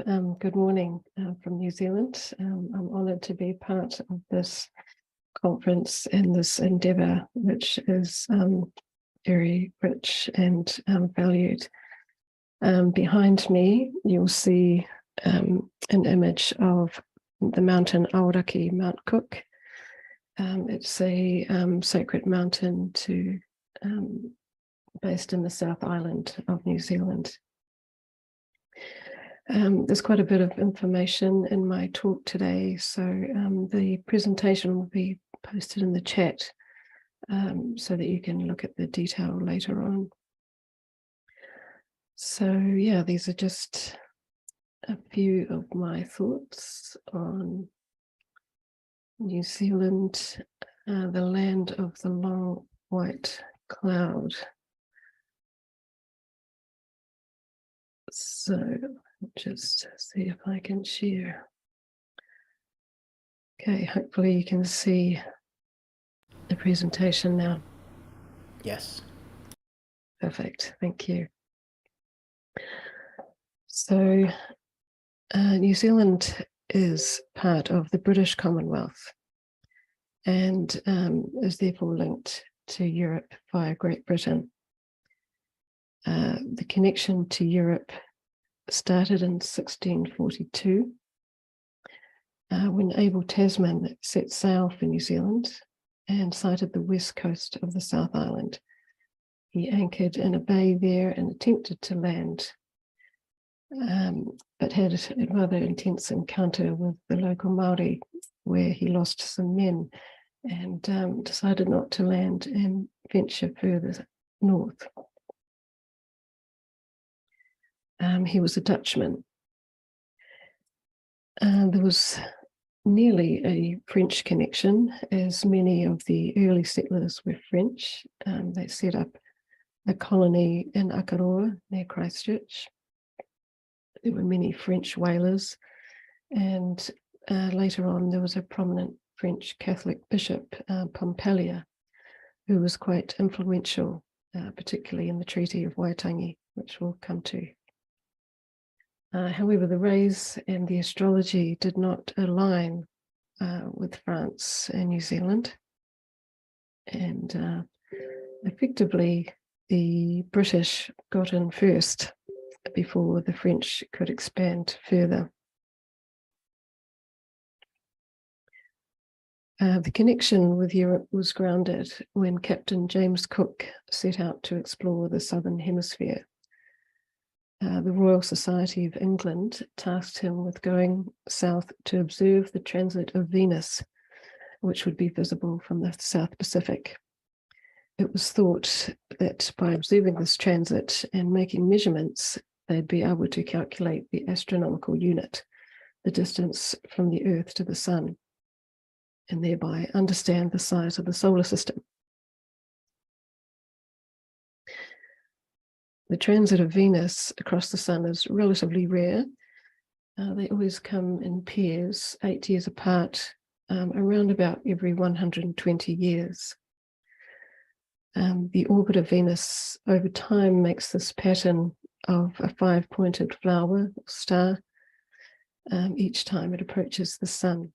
Good morning from New Zealand. I'm honoured to be part of this conference and this endeavour, which is very rich and valued. Behind me, you'll see an image of the mountain Aoraki, Mount Cook. It's a sacred mountain based in the South Island of New Zealand. There's quite a bit of information in my talk today, so the presentation will be posted in the chat so that you can look at the detail later on. So yeah, these are just a few of my thoughts on New Zealand, the land of the long white cloud. So just see if I can share. Okay, hopefully you can see the presentation now. Yes. Perfect, thank you. So New Zealand is part of the British Commonwealth and is therefore linked to Europe via Great Britain. The connection to Europe started in 1642 when Abel Tasman set sail for New Zealand and sighted the west coast of the South Island. He anchored in a bay there and attempted to land, but had a rather intense encounter with the local Māori where he lost some men and decided not to land and venture further north. He was a Dutchman. There was nearly a French connection, as many of the early settlers were French. They set up a colony in Akaroa near Christchurch. There were many French whalers, and later on there was a prominent French Catholic bishop, Pompalia, who was quite influential, particularly in the Treaty of Waitangi, which we'll come to. However, the rays and the astrology did not align with France and New Zealand, and effectively the British got in first before the French could expand further. The connection with Europe was grounded when Captain James Cook set out to explore the Southern Hemisphere. The Royal Society of England tasked him with going south to observe the transit of Venus, which would be visible from the South Pacific. It was thought that by observing this transit and making measurements, they'd be able to calculate the astronomical unit, the distance from the Earth to the Sun, and thereby understand the size of the solar system. The transit of Venus across the Sun is relatively rare. They always come in pairs, 8 years apart, around about every 120 years. The orbit of Venus over time makes this pattern of a 5-pointed flower or star each time it approaches the Sun.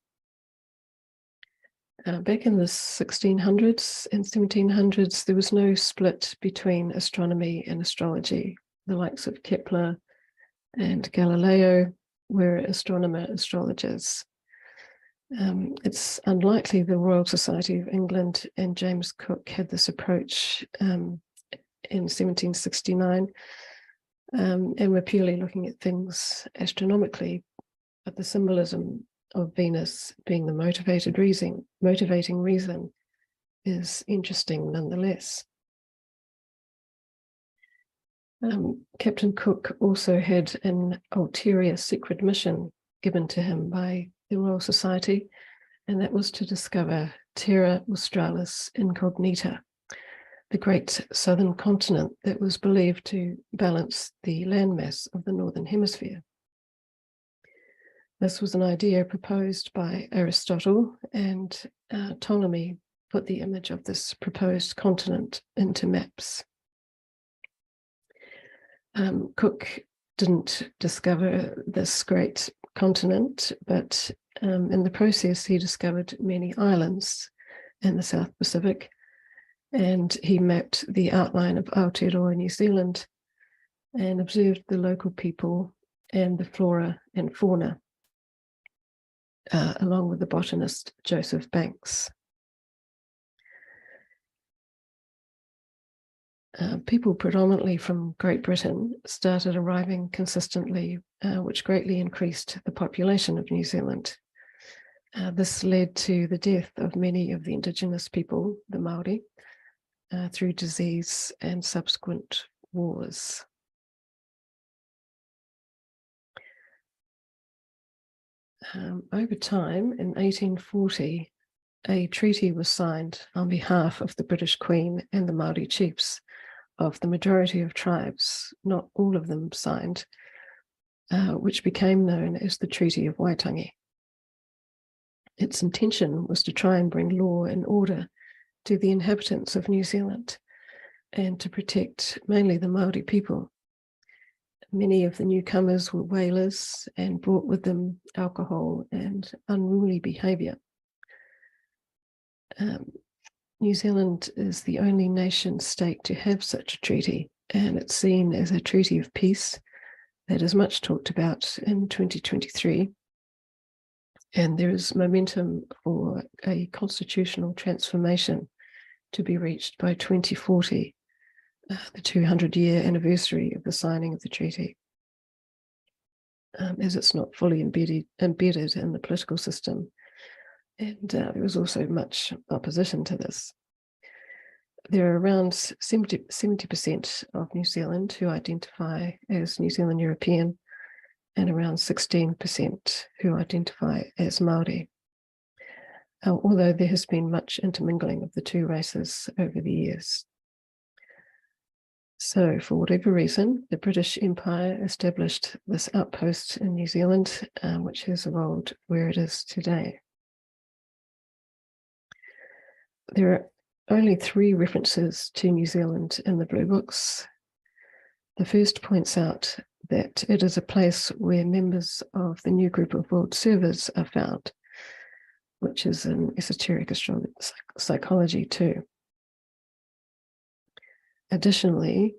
Back in the 1600s and 1700s, there was no split between astronomy and astrology. The likes of Kepler and Galileo were astronomer-astrologers. It's unlikely the Royal Society of England and James Cook had this approach in 1769 and were purely looking at things astronomically, but the symbolism of Venus being the motivating reason is interesting nonetheless. Captain Cook also had an ulterior secret mission given to him by the Royal Society, and that was to discover Terra Australis Incognita, the great southern continent that was believed to balance the landmass of the Northern Hemisphere. This was an idea proposed by Aristotle, and Ptolemy put the image of this proposed continent into maps. Cook didn't discover this great continent, but in the process, he discovered many islands in the South Pacific, and he mapped the outline of Aotearoa, New Zealand, and observed the local people and the flora and fauna, along with the botanist Joseph Banks. People predominantly from Great Britain started arriving consistently, which greatly increased the population of New Zealand. This led to the death of many of the indigenous people, the Maori, through disease and subsequent wars. Over time, in 1840, a treaty was signed on behalf of the British Queen and the Maori chiefs of the majority of tribes, not all of them signed, which became known as the Treaty of Waitangi. Its intention was to try and bring law and order to the inhabitants of New Zealand and to protect mainly the Maori people. Many of the newcomers were whalers and brought with them alcohol and unruly behaviour. New Zealand is the only nation state to have such a treaty, and it's seen as a treaty of peace that is much talked about in 2023. And there is momentum for a constitutional transformation to be reached by 2040, the 200-year anniversary of the signing of the treaty, as it's not fully embedded in the political system. And there was also much opposition to this. There are around 70% of New Zealand who identify as New Zealand European, and around 16% who identify as Māori, although there has been much intermingling of the two races over the years. So, for whatever reason, the British Empire established this outpost in New Zealand, which has evolved where it is today. There are only 3 references to New Zealand in the Blue Books. The first points out that it is a place where members of the new group of world servers are found, which is an esoteric psychology too. Additionally,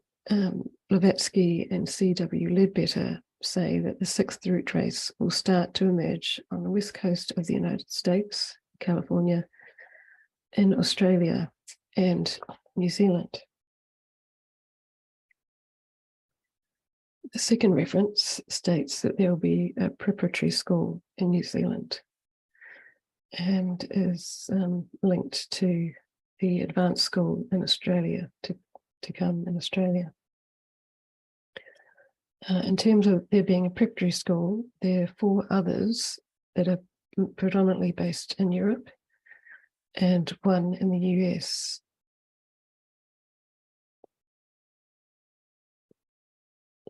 Blavatsky and C.W. Ledbetter say that the 6th root race will start to emerge on the west coast of the United States, California, in Australia and New Zealand. The second reference states that there will be a preparatory school in New Zealand and is linked to the advanced school in Australia to come in Australia. In terms of there being a preparatory school, there are 4 others that are predominantly based in Europe and 1 in the US.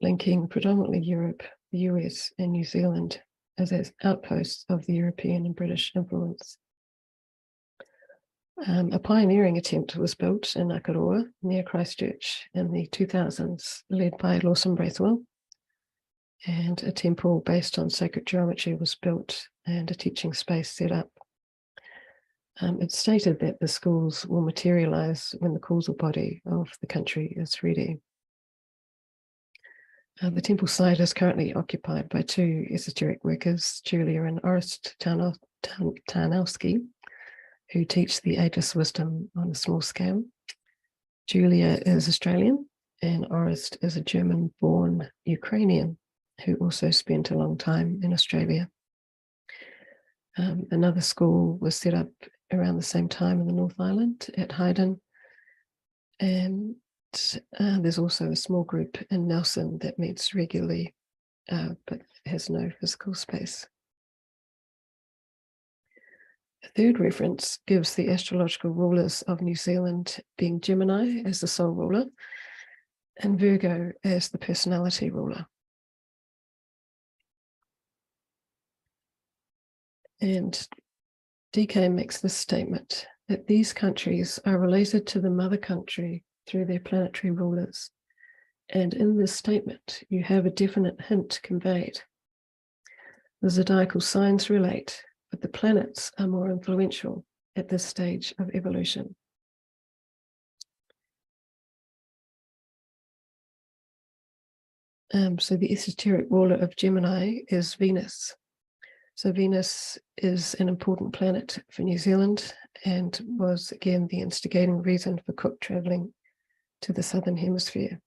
Linking predominantly Europe, the US, and New Zealand as outposts of the European and British influence. A pioneering attempt was built in Akaroa, near Christchurch, in the 2000s, led by Lawson Braithwell, and a temple based on sacred geometry was built and a teaching space set up. It's stated that the schools will materialise when the causal body of the country is ready. The temple site is currently occupied by 2 esoteric workers, Julia and Orest Tarnowski, who teach the ageless wisdom on a small scale. Julia is Australian, and Orest is a German-born Ukrainian who also spent a long time in Australia. Another school was set up around the same time in the North Island at Haydn, and there's also a small group in Nelson that meets regularly, but has no physical space. The third reference gives the astrological rulers of New Zealand being Gemini as the sole ruler and Virgo as the personality ruler. And DK makes this statement that these countries are related to the mother country through their planetary rulers, And in this statement, you have a definite hint conveyed. The zodiacal signs relate, but the planets are more influential at this stage of evolution. So the esoteric ruler of Gemini is Venus. So Venus is an important planet for New Zealand and was again the instigating reason for Cook travelling to the Southern Hemisphere.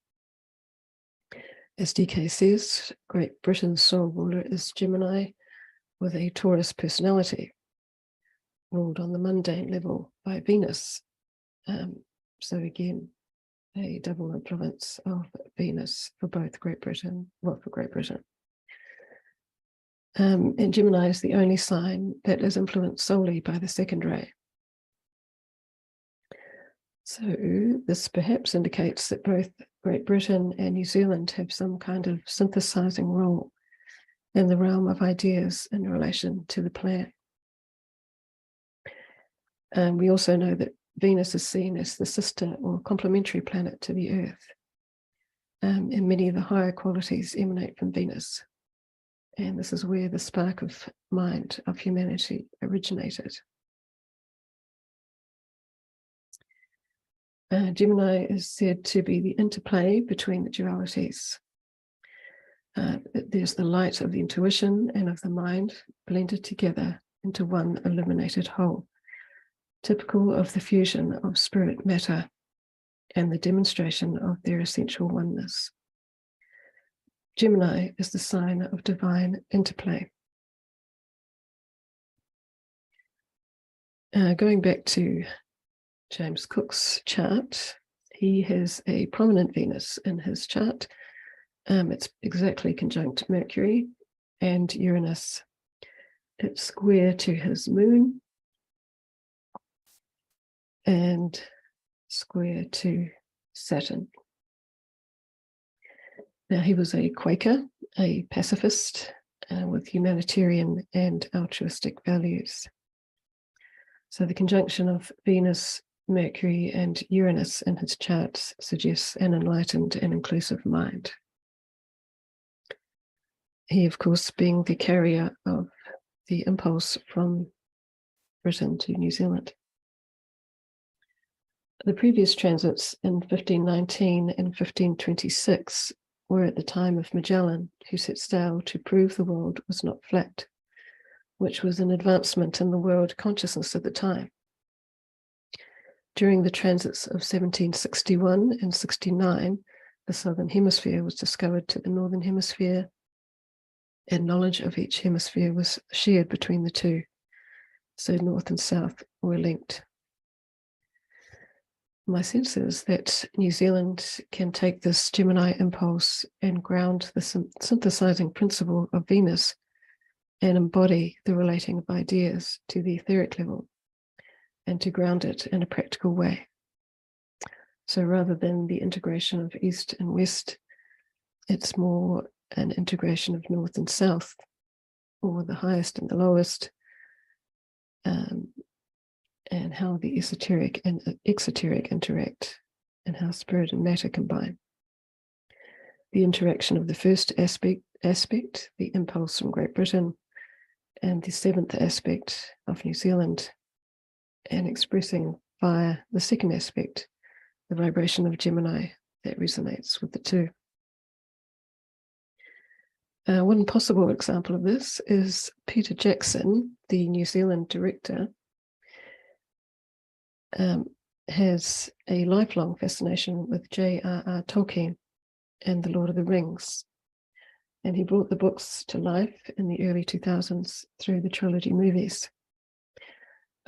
As DK says, Great Britain's soul ruler is Gemini with a Taurus personality, ruled on the mundane level by Venus. So again, a double influence of Venus for both Great Britain, well, for Great Britain. And Gemini is the only sign that is influenced solely by the second ray. So this perhaps indicates that both Great Britain and New Zealand have some kind of synthesizing role in the realm of ideas in relation to the plan. And we also know that Venus is seen as the sister or complementary planet to the Earth. And many of the higher qualities emanate from Venus. And this is where the spark of mind of humanity originated. Gemini is said to be the interplay between the dualities. There's the light of the intuition and of the mind blended together into one illuminated whole, typical of the fusion of spirit matter and the demonstration of their essential oneness. Gemini is the sign of divine interplay. Going back to James Cook's chart, he has a prominent Venus in his chart. It's exactly conjunct Mercury and Uranus. It's square to his moon and square to Saturn. Now, he was a Quaker, a pacifist with humanitarian and altruistic values. So the conjunction of Venus, Mercury, and Uranus in his charts suggests an enlightened and inclusive mind. He, of course, being the carrier of the impulse from Britain to New Zealand. The previous transits in 1519 and 1526 were at the time of Magellan, who set sail to prove the world was not flat, which was an advancement in the world consciousness at the time. During the transits of 1761 and 69, the Southern Hemisphere was discovered to the Northern Hemisphere, and knowledge of each hemisphere was shared between the two. So North and South were linked. My sense is that New Zealand can take this Gemini impulse and ground the synthesizing principle of Venus and embody the relating of ideas to the etheric level and to ground it in a practical way. So rather than the integration of East and West, it's more an integration of North and South, or the highest and the lowest, and how the esoteric and exoteric interact, and how spirit and matter combine. The interaction of the first aspect, the impulse from Great Britain, and the seventh aspect of New Zealand, and expressing via the second aspect, the vibration of Gemini that resonates with the two. One possible example of this is Peter Jackson, the New Zealand director, has a lifelong fascination with J.R.R. Tolkien and The Lord of the Rings. And he brought the books to life in the early 2000s through the trilogy movies.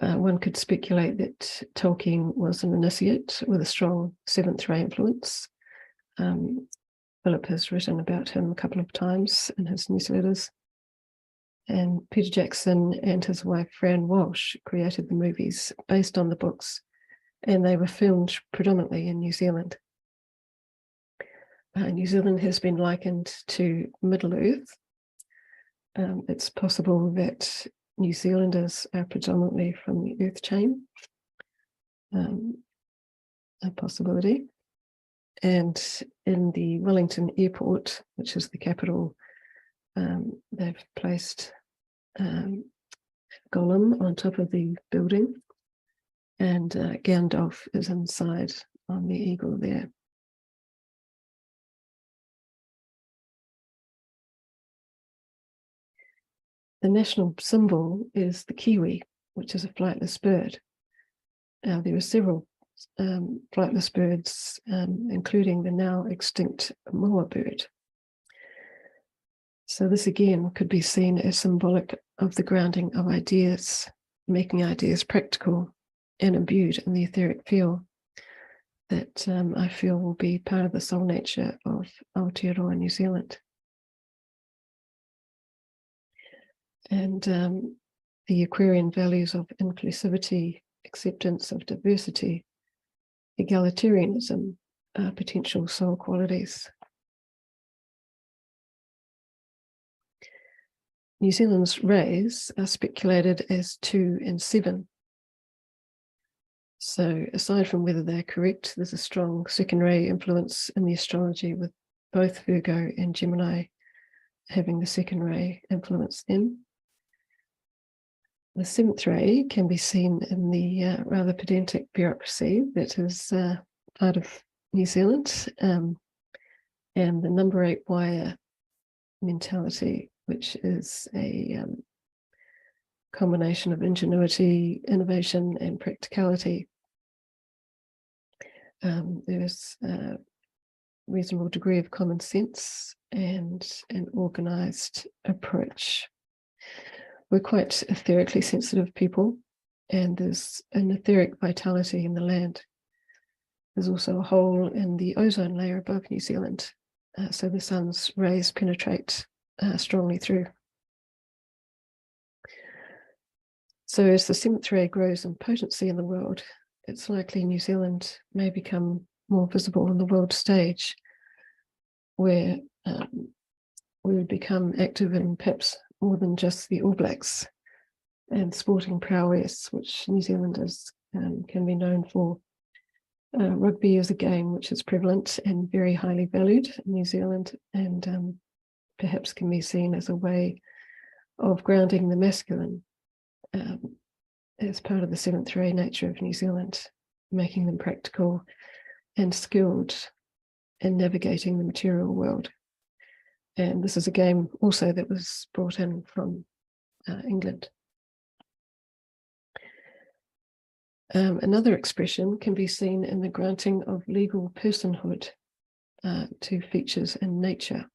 One could speculate that Tolkien was an initiate with a strong seventh ray influence. Philip has written about him a couple of times in his newsletters. And Peter Jackson and his wife Fran Walsh created the movies based on the books, and they were filmed predominantly in New Zealand. New Zealand has been likened to Middle Earth. It's possible that New Zealanders are predominantly from the Earth chain, a possibility. And in the Wellington Airport, which is the capital, they've placed Gollum on top of the building, and Gandalf is inside on the eagle there. The national symbol is the kiwi, which is a flightless bird. There are several flightless birds, including the now extinct moa bird. So this again could be seen as symbolic of the grounding of ideas, making ideas practical and imbued in the etheric field that I feel will be part of the soul nature of Aotearoa New Zealand. And the Aquarian values of inclusivity, acceptance of diversity, egalitarianism are potential soul qualities. New Zealand's rays are speculated as 2 and 7. So aside from whether they're correct, there's a strong second ray influence in the astrology, with both Virgo and Gemini having the second ray influence them. The 7th ray can be seen in the rather pedantic bureaucracy that is part of New Zealand, and the number 8 wire mentality, which is a combination of ingenuity, innovation, and practicality. There's a reasonable degree of common sense and an organized approach. We're quite etherically sensitive people, and there's an etheric vitality in the land. There's also a hole in the ozone layer above New Zealand, so the sun's rays penetrate strongly through. So as the 7th ray grows in potency in the world, it's likely New Zealand may become more visible on the world stage, where we would become active in perhaps more than just the All Blacks and sporting prowess, which New Zealanders can be known for. Rugby is a game which is prevalent and very highly valued in New Zealand, and perhaps can be seen as a way of grounding the masculine as part of the 7th ray nature of New Zealand, making them practical and skilled in navigating the material world. And this is a game also that was brought in from England. Another expression can be seen in the granting of legal personhood to features in nature.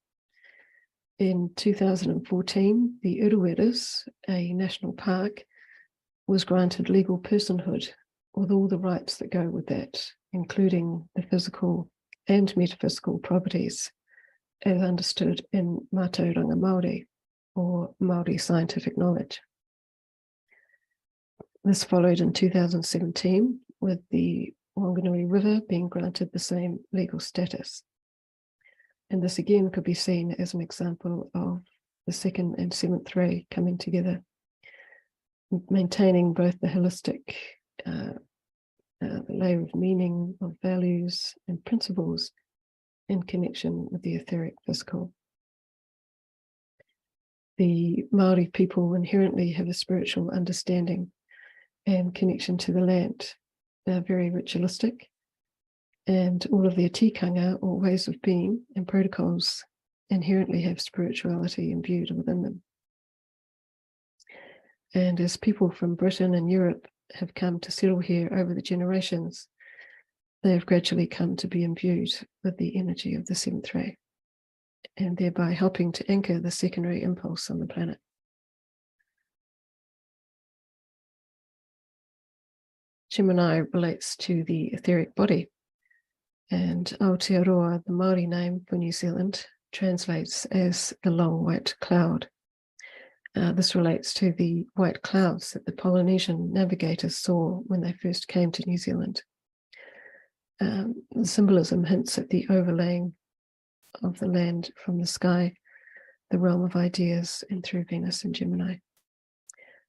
In 2014, the Uruweras, a national park, was granted legal personhood with all the rights that go with that, including the physical and metaphysical properties as understood in Mātauranga Māori, or Māori scientific knowledge. This followed in 2017 with the Wanganui River being granted the same legal status. And this again could be seen as an example of the 2nd and 7th ray coming together, maintaining both the holistic the layer of meaning, of values and principles in connection with the etheric physical. The Māori people inherently have a spiritual understanding and connection to the land. They're very ritualistic, and all of their tikanga, or ways of being and protocols, inherently have spirituality imbued within them. And as people from Britain and Europe have come to settle here over the generations, they have gradually come to be imbued with the energy of the 7th ray, and thereby helping to anchor the secondary impulse on the planet. Gemini relates to the etheric body, and Aotearoa, the Māori name for New Zealand, translates as the long white cloud. This relates to the white clouds that the Polynesian navigators saw when they first came to New Zealand. The symbolism hints at the overlaying of the land from the sky, the realm of ideas, and through Venus and Gemini.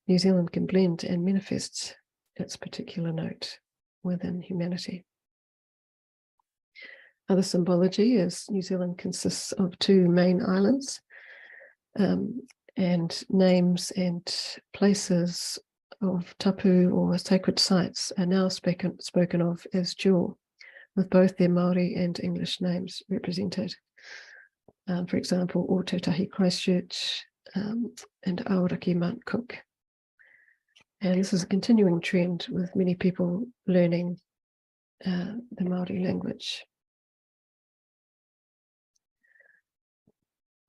New Zealand can blend and manifest its particular note within humanity. Other symbology is New Zealand consists of 2 main islands, and names and places of tapu or sacred sites are now spoken of as dual, with both their Māori and English names represented. For example, Ōtautahi Christchurch and Aoraki Mount Cook. And this is a continuing trend with many people learning the Māori language.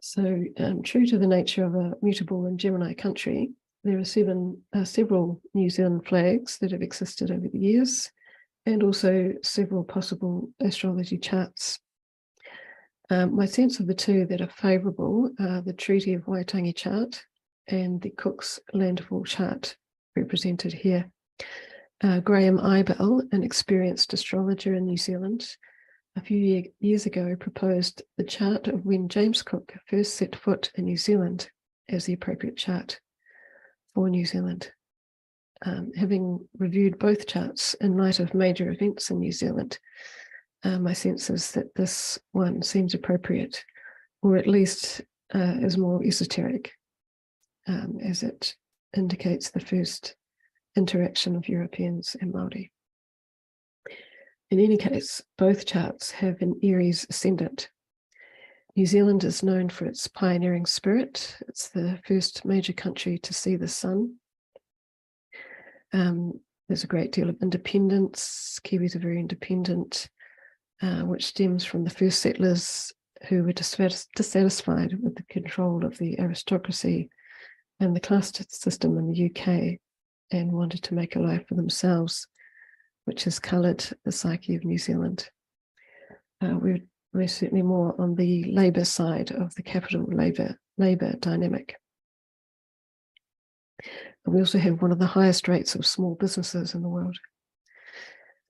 So, true to the nature of a mutable and Gemini country, there are several New Zealand flags that have existed over the years, and also several possible astrology charts. My sense of the 2 that are favourable are the Treaty of Waitangi chart and the Cook's Landfall chart, represented here. Graham Ibell, an experienced astrologer in New Zealand, a few years ago proposed the chart of when James Cook first set foot in New Zealand as the appropriate chart for New Zealand. Having reviewed both charts in light of major events in New Zealand, my sense is that this one seems appropriate, or at least is more esoteric, as it indicates the first interaction of Europeans and Māori. In any case, both charts have an Aries ascendant. New Zealand is known for its pioneering spirit. It's the first major country to see the sun. There's a great deal of independence. Kiwis are very independent, which stems from the first settlers who were dissatisfied with the control of the aristocracy and the class system in the UK and wanted to make a life for themselves, which has coloured the psyche of New Zealand. We're certainly more on the labour side of the capital labour dynamic. We also have one of the highest rates of small businesses in the world.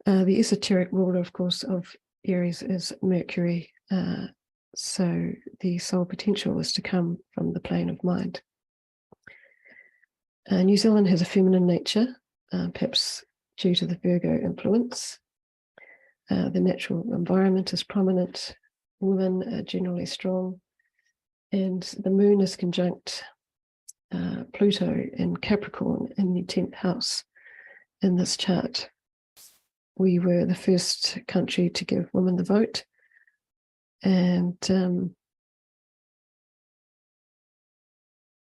The esoteric ruler, of course, of Aries is Mercury, so the soul potential is to come from the plane of mind. New Zealand has a feminine nature, perhaps due to the Virgo influence. The natural environment is prominent, women are generally strong, and the moon is conjunct Pluto in Capricorn in the 10th house in this chart. We were the first country to give women the vote, and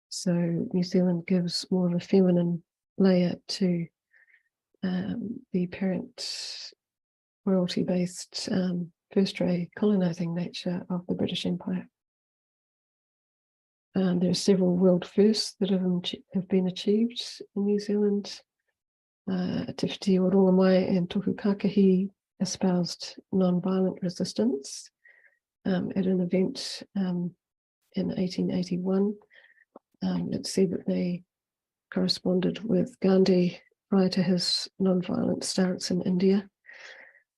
so New Zealand gives more of a feminine layer to the apparent royalty-based first-ray colonising nature of the British Empire. There are several world firsts that have been achieved in New Zealand. Te Whiti o Roamai and Toku Kakahi espoused non-violent resistance at an event in 1881. It's said that they corresponded with Gandhi prior to his non-violent stance in India.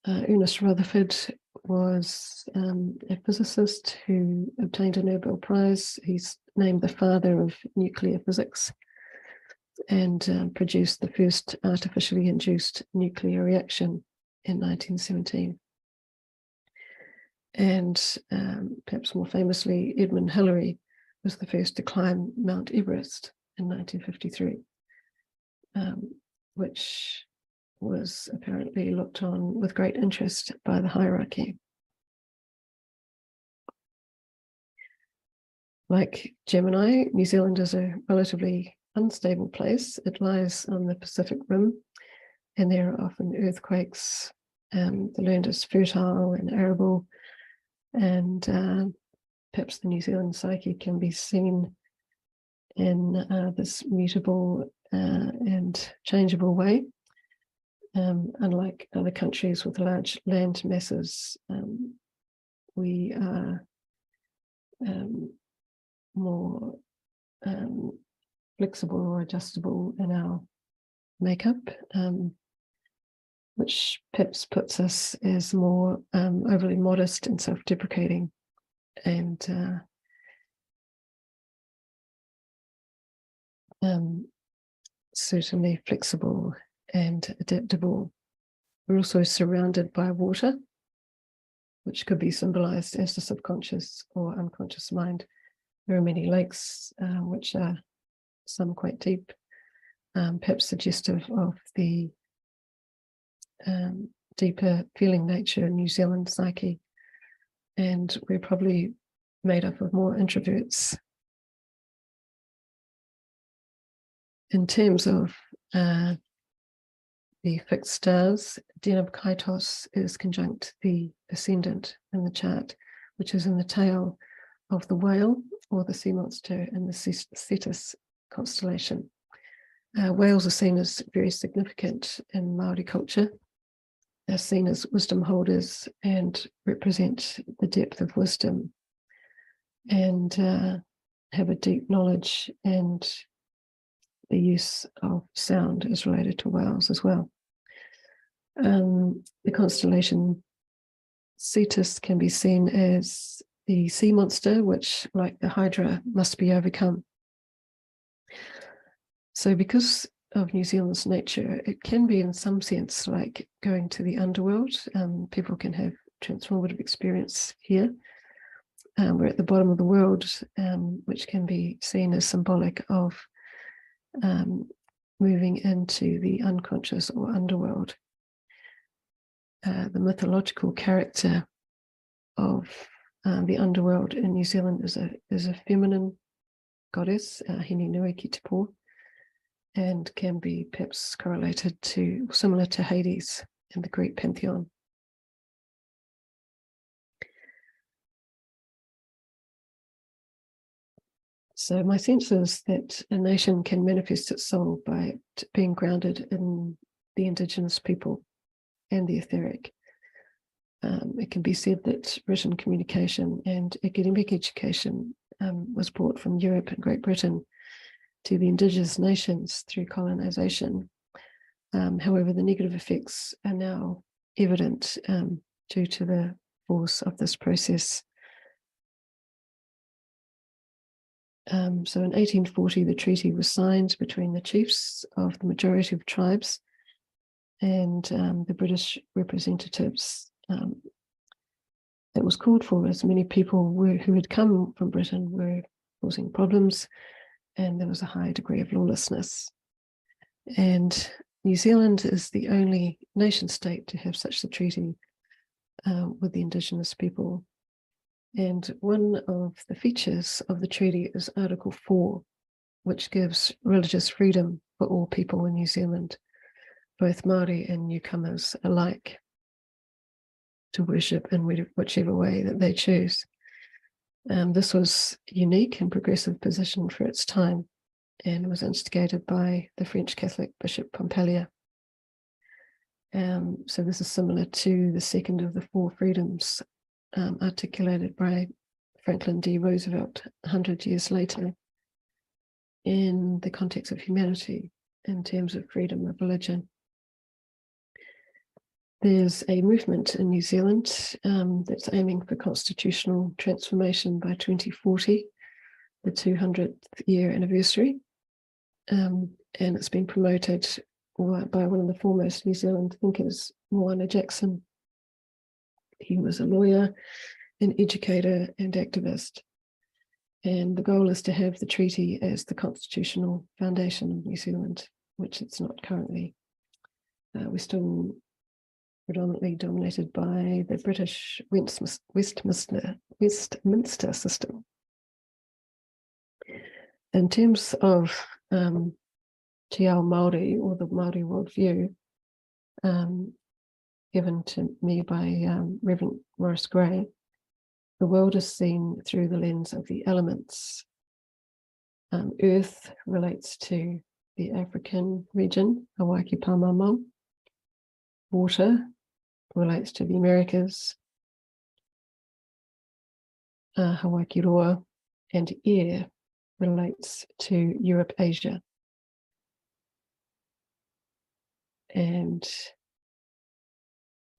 Ernest Rutherford was a physicist who obtained a Nobel Prize. He's named the father of nuclear physics and produced the first artificially induced nuclear reaction in 1917. And perhaps more famously, Edmund Hillary was the first to climb Mount Everest in 1953, which was apparently looked on with great interest by the hierarchy. Like Gemini, New Zealand is a relatively unstable place. It lies on the Pacific Rim, and there are often earthquakes. The land is fertile and arable, and perhaps the New Zealand psyche can be seen in this mutable and changeable way. Unlike other countries with large land masses, we are more flexible or adjustable in our makeup, which perhaps puts us as more overly modest and self-deprecating, and certainly flexible and adaptable. We're also surrounded by water, which could be symbolized as the subconscious or unconscious mind. There are many lakes, which are some quite deep, perhaps suggestive of the deeper feeling nature in New Zealand psyche. And we're probably made up of more introverts. In terms of the fixed stars, Deneb Kaitos is conjunct the ascendant in the chart, which is in the tail of the whale or the sea monster in the Cetus constellation. Whales are seen as very significant in Māori culture. They're seen as wisdom holders and represent the depth of wisdom, and have a deep knowledge, and the use of sound is related to whales as well. The constellation Cetus can be seen as the sea monster, which, like the Hydra, must be overcome. So because of New Zealand's nature, it can be in some sense like going to the underworld. People can have transformative experience here. We're at the bottom of the world, which can be seen as symbolic of moving into the unconscious or underworld. The mythological character of the underworld in New Zealand is a feminine goddess, Hine Nui ki te Pō, and can be perhaps correlated to, similar to Hades in the Greek pantheon. So my sense is that a nation can manifest its soul by being grounded in the indigenous people and the etheric. It can be said that written communication and academic education was brought from Europe and Great Britain to the indigenous nations through colonization. However, the negative effects are now evident due to the force of this process. So in 1840, the treaty was signed between the chiefs of the majority of tribes and the British representatives. It was called for as many people who had come from Britain were causing problems, and there was a high degree of lawlessness. And New Zealand is the only nation state to have such a treaty with the indigenous people. And one of the features of the treaty is Article 4, which gives religious freedom for all people in New Zealand, both Māori and newcomers alike, to worship in whichever way that they choose. This was a unique and progressive position for its time, and was instigated by the French Catholic Bishop Pompallier. So this is similar to the second of the four freedoms articulated by Franklin D. Roosevelt 100 years later in the context of humanity in terms of freedom of religion. There's a movement in New Zealand that's aiming for constitutional transformation by 2040, the 200th year anniversary, and it's been promoted by one of the foremost New Zealand thinkers, Moana Jackson. He was a lawyer, an educator, and activist. And the goal is to have the treaty as the constitutional foundation of New Zealand, which it's not currently. We're still predominantly dominated by the British Westminster system. In terms of Te Ao Māori, or the Māori worldview, given to me by Reverend Maurice Gray, the world is seen through the lens of the elements. Earth relates to the African region, Hawaii Pāmamo. Water relates to the Americas, Hawaii Roa, and air relates to Europe, Asia. And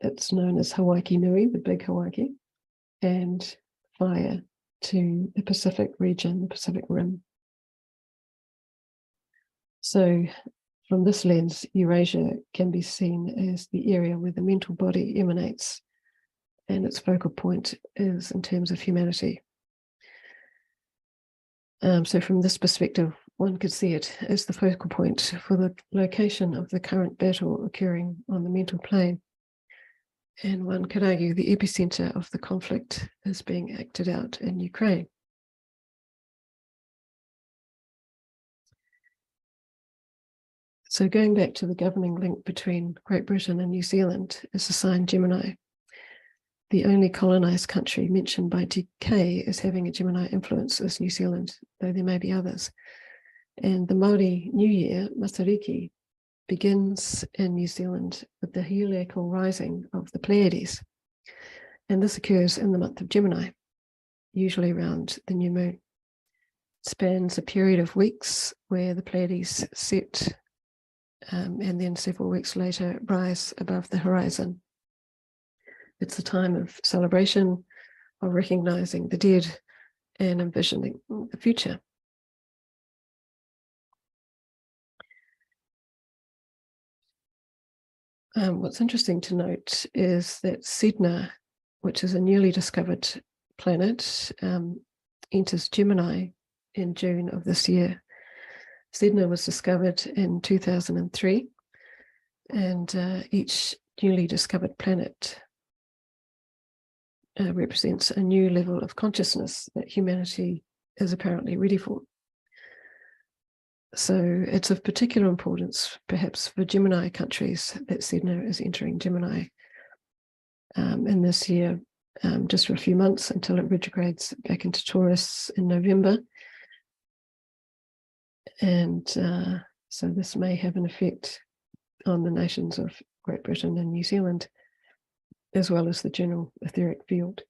it's known as Hawaii Nui, the big Hawaii, and fire to the Pacific region, the Pacific Rim. So from this lens, Eurasia can be seen as the area where the mental body emanates and its focal point is in terms of humanity. So from this perspective, one could see it as the focal point for the location of the current battle occurring on the mental plane. And one could argue the epicenter of the conflict is being acted out in Ukraine. So going back to the governing link between Great Britain and New Zealand is the sign Gemini. The only colonized country mentioned by DK as having a Gemini influence is New Zealand, though there may be others. And the Māori New Year, Masariki, begins in New Zealand with the heliacal rising of the Pleiades. And this occurs in the month of Gemini, usually around the new moon. It spans a period of weeks where the Pleiades set and then several weeks later rise above the horizon. It's a time of celebration, of recognizing the dead and envisioning the future. What's interesting to note is that Sedna, which is a newly discovered planet, enters Gemini in June of this year. Sedna was discovered in 2003, and each newly discovered planet represents a new level of consciousness that humanity is apparently ready for. So it's of particular importance, perhaps, for Gemini countries that Sedna is entering Gemini in this year, just for a few months until it retrogrades back into Taurus in November. And so this may have an effect on the nations of Great Britain and New Zealand, as well as the general etheric field.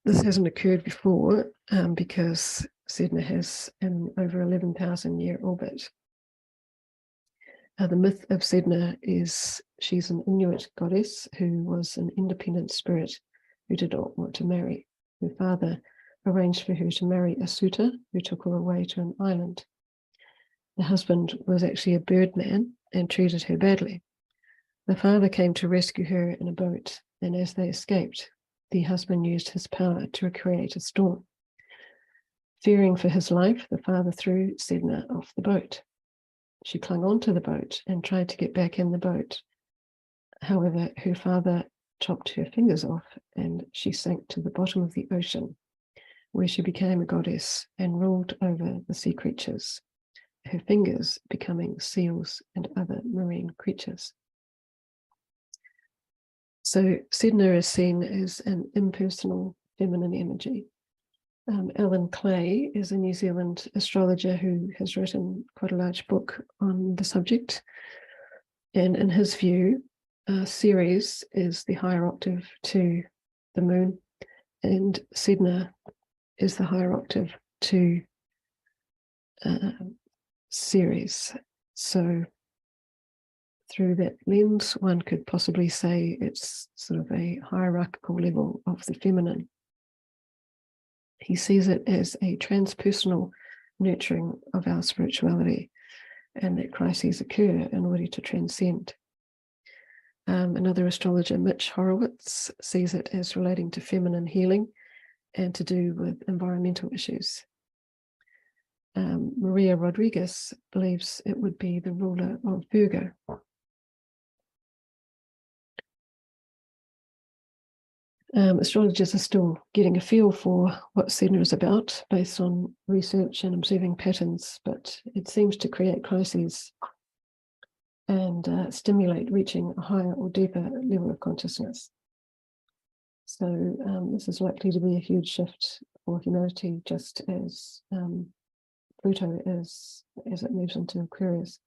This hasn't occurred before because Sedna has an over 11,000 year orbit. The myth of Sedna is she's an Inuit goddess who was an independent spirit who did not want to marry. Her father arranged for her to marry a suitor who took her away to an island. The husband was actually a birdman and treated her badly. The father came to rescue her in a boat, and as they escaped, the husband used his power to create a storm. Fearing for his life, the father threw Sedna off the boat. She clung onto the boat and tried to get back in the boat. However, her father chopped her fingers off and she sank to the bottom of the ocean, where she became a goddess and ruled over the sea creatures, her fingers becoming seals and other marine creatures. So Sedna is seen as an impersonal feminine energy. Alan Clay is a New Zealand astrologer who has written quite a large book on the subject. And in his view, Aries is the higher octave to the moon, and Sedna is the higher octave to Ceres. So through that lens, one could possibly say it's sort of a hierarchical level of the feminine. He sees it as a transpersonal nurturing of our spirituality, and that crises occur in order to transcend. Another astrologer, Mitch Horowitz, sees it as relating to feminine healing and to do with environmental issues. Maria Rodriguez believes it would be the ruler of Virgo. Astrologers are still getting a feel for what Sedna is about based on research and observing patterns, but it seems to create crises and stimulate reaching a higher or deeper level of consciousness. So this is likely to be a huge shift for humanity, just as Pluto is as it moves into Aquarius.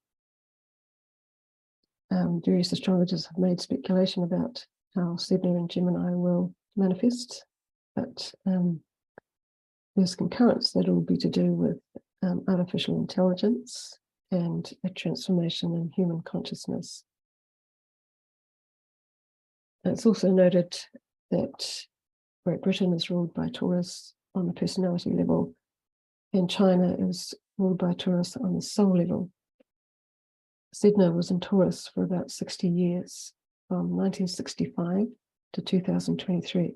Various astrologers have made speculation about how Sedna and Gemini will manifest, but there's concurrence that it will be to do with artificial intelligence and a transformation in human consciousness. And it's also noted that Great Britain is ruled by Taurus on the personality level, and China is ruled by Taurus on the soul level. Sedna was in Taurus for about 60 years, from 1965 to 2023.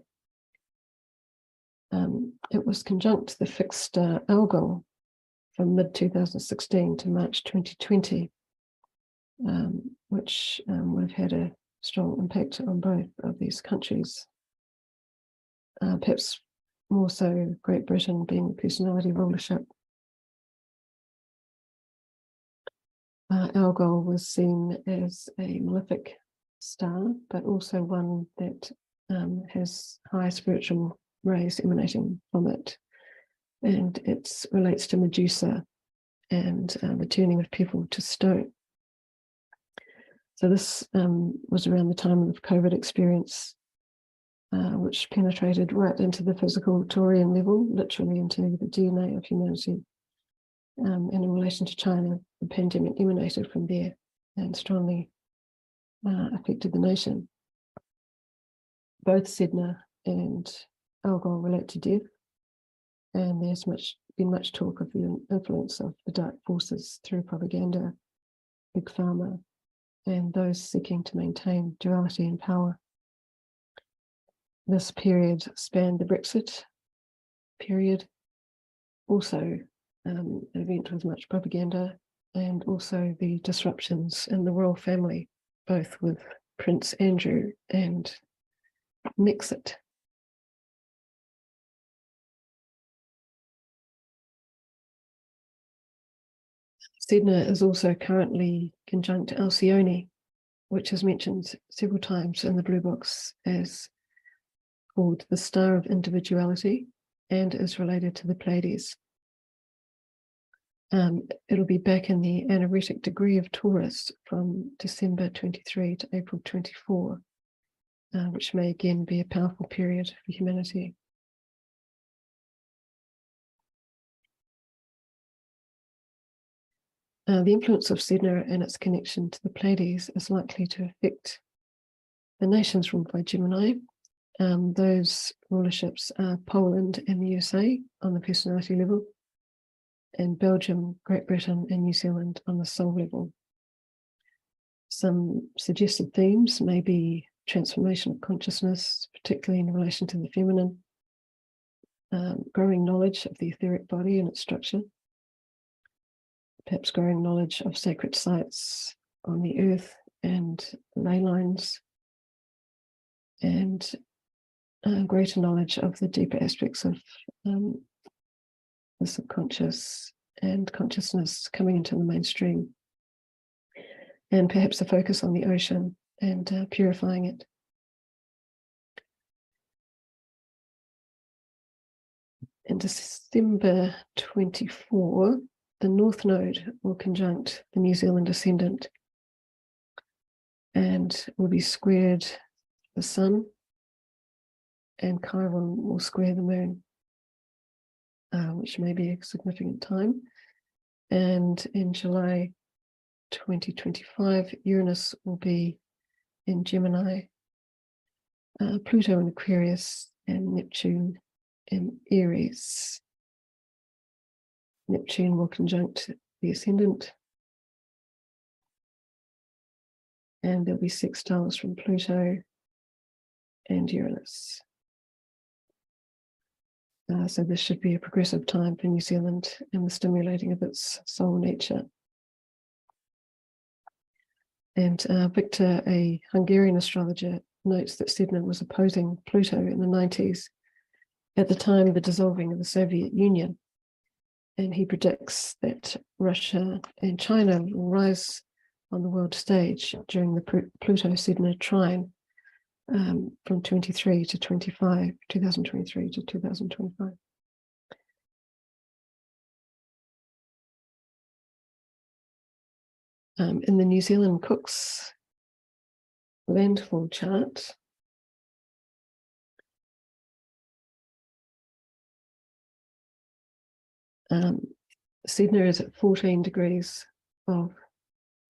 It was conjunct the fixed star Algol from mid-2016 to March 2020, which would have had a strong impact on both of these countries. Perhaps more so Great Britain being the personality rulership. Algol was seen as a malefic star, but also one that has high spiritual rays emanating from it. And it relates to Medusa and the turning of people to stone. So this was around the time of the COVID experience, which penetrated right into the physical Taurian level, literally into the DNA of humanity. And in relation to China, the pandemic emanated from there and strongly affected the nation. Both Sedna and Algol relate to death, and there's been much talk of the influence of the dark forces through propaganda, big pharma, and those seeking to maintain duality and power. This period spanned the Brexit period, also an event with much propaganda, and also the disruptions in the royal family, both with Prince Andrew and Nexit. Sedna is also currently conjunct Alcyone, which is mentioned several times in the Blue Box as called the Star of Individuality and is related to the Pleiades. It'll be back in the anaretic degree of Taurus from December 23 to April 24, which may again be a powerful period for humanity. The influence of Sedna and its connection to the Pleiades is likely to affect the nations ruled by Gemini. Those rulerships are Poland and the USA on the personality level, and Belgium, Great Britain, and New Zealand on the soul level. Some suggested themes may be transformation of consciousness, particularly in relation to the feminine, growing knowledge of the etheric body and its structure, perhaps growing knowledge of sacred sites on the earth and ley lines, and greater knowledge of the deeper aspects of the subconscious and consciousness coming into the mainstream, and perhaps a focus on the ocean and purifying it. In December 24, the North Node will conjunct the New Zealand ascendant and will be squared the Sun, and Chiron will square the Moon, which may be a significant time. And in July 2025, Uranus will be in Gemini, Pluto in Aquarius, and Neptune in Aries. Neptune will conjunct the ascendant, and there'll be sextiles from Pluto and Uranus. So this should be a progressive time for New Zealand and the stimulating of its soul nature. And Victor, a Hungarian astrologer, notes that Sedna was opposing Pluto in the 90s at the time of the dissolving of the Soviet Union. And he predicts that Russia and China will rise on the world stage during the Pluto-Sedna trine from 2023 to 2025. In the New Zealand Cook's landfall chart, Sedna is at 14 degrees of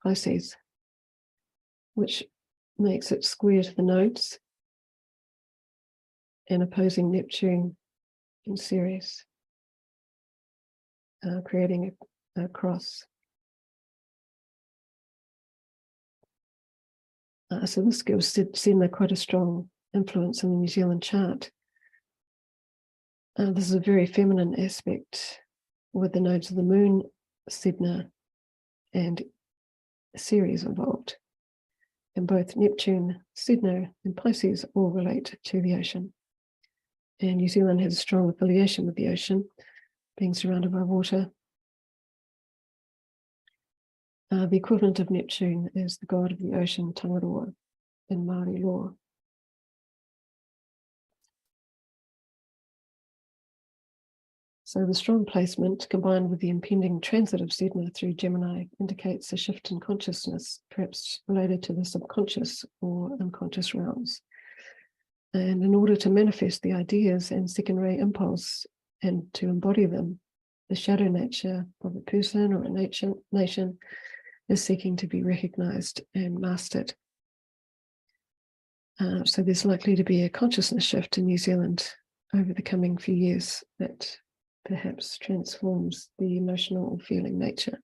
Pisces, which makes it square to the nodes and opposing Neptune in Ceres, creating a cross. So this gives Sedna quite a strong influence in the New Zealand chart. This is a very feminine aspect with the nodes of the moon, Sedna, and Aries involved. And both Neptune, Sedna, and Pisces all relate to the ocean. And New Zealand has a strong affiliation with the ocean, being surrounded by water. The equivalent of Neptune is the god of the ocean, Tangaroa, in Māori law. So the strong placement, combined with the impending transit of Sedna through Gemini, indicates a shift in consciousness, perhaps related to the subconscious or unconscious realms. And in order to manifest the ideas and second-ray impulse and to embody them, the shadow nature of a person or a nation is seeking to be recognized and mastered. So there's likely to be a consciousness shift in New Zealand over the coming few years that perhaps transforms the emotional or feeling nature.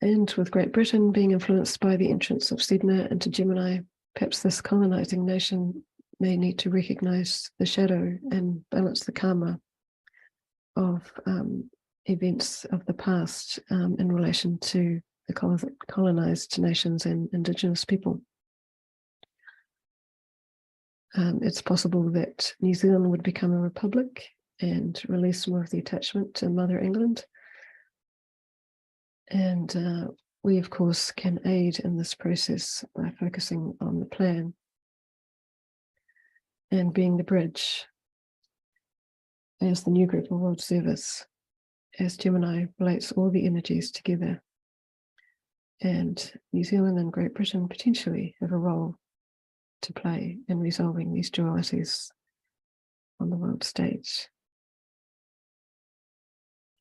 And with Great Britain being influenced by the entrance of Sedna into Gemini, perhaps this colonizing nation may need to recognize the shadow and balance the karma of events of the past in relation to the colonized nations and indigenous people. It's possible that New Zealand would become a republic and release more of the attachment to Mother England. And we, of course, can aid in this process by focusing on the plan and being the bridge as the new group of world service, as Gemini relates all the energies together. And New Zealand and Great Britain potentially have a role to play in resolving these dualities on the world stage.